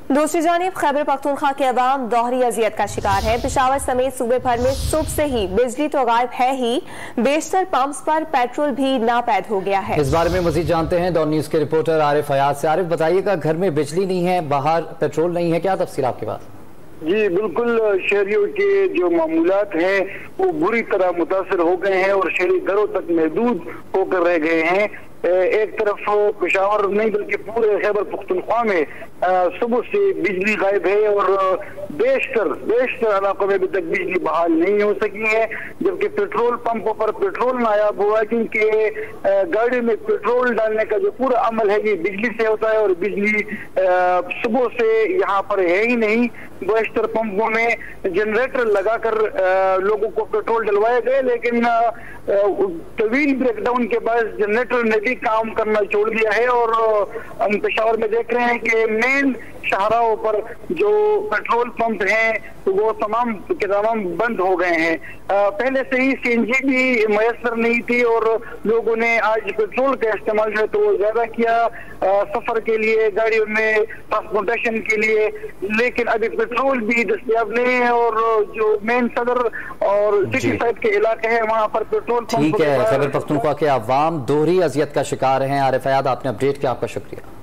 दूसरी जानिब खैबर पख्तूनख्वा के अवाम दोहरी अजियत का शिकार है। पेशावर समेत सूबे भर में सुबह से ही बिजली तो गायब है ही, बेशतर पंप्स पर पेट्रोल भी नापैद हो गया है। इस बारे में मजीद जानते हैं डॉन न्यूज के रिपोर्टर आरिफ हयात से। आरिफ, बताइएगा, घर में बिजली नहीं है, बाहर पेट्रोल नहीं है, क्या तफसील आपके पास? जी बिल्कुल, शहरियों के जो मामूलात हैं वो बुरी तरह मुतासर हो गए हैं और शहरी घरों तक महदूद होकर रह गए हैं। एक तरफ पेशावर नहीं बल्कि पूरे खैबर पख्तूनख्वा में सुबह से बिजली गायब है और बेशतर इलाकों में अभी तक बिजली बहाल नहीं हो सकी है, जबकि पेट्रोल पंपों पर पेट्रोल नायाब हुआ है क्योंकि गाड़ी में पेट्रोल डालने का जो पूरा अमल है ये बिजली से होता है और बिजली सुबह से यहाँ पर है ही नहीं। बेशतर पंपों में जनरेटर लगाकर लोगों को पेट्रोल डलवाए गए, लेकिन तवील ब्रेकडाउन के बाद जनरेटर ने भी काम करना छोड़ दिया है और हम पेशावर में देख रहे हैं कि मेन शाहराहों पर जो पेट्रोल पंप हैं वो तमाम के तमाम बंद हो गए हैं। पहले से ही सीएनजी भी मैसर नहीं थी और लोगों ने आज पेट्रोल का इस्तेमाल जो है तो वो ज्यादा किया सफर के लिए, गाड़ियों में ट्रांसपोर्टेशन के लिए, लेकिन अभी पेट्रोल भी दस्तयाब नहीं है और जो मेन सदर और सिटी साइड के इलाके हैं वहाँ पर पेट्रोल ठीक है। खैबर पख्तूनख्वा के अवाम दोहरी अजियत का शिकार हैं। आरिफ हयात, आपने अपडेट किया, आपका शुक्रिया।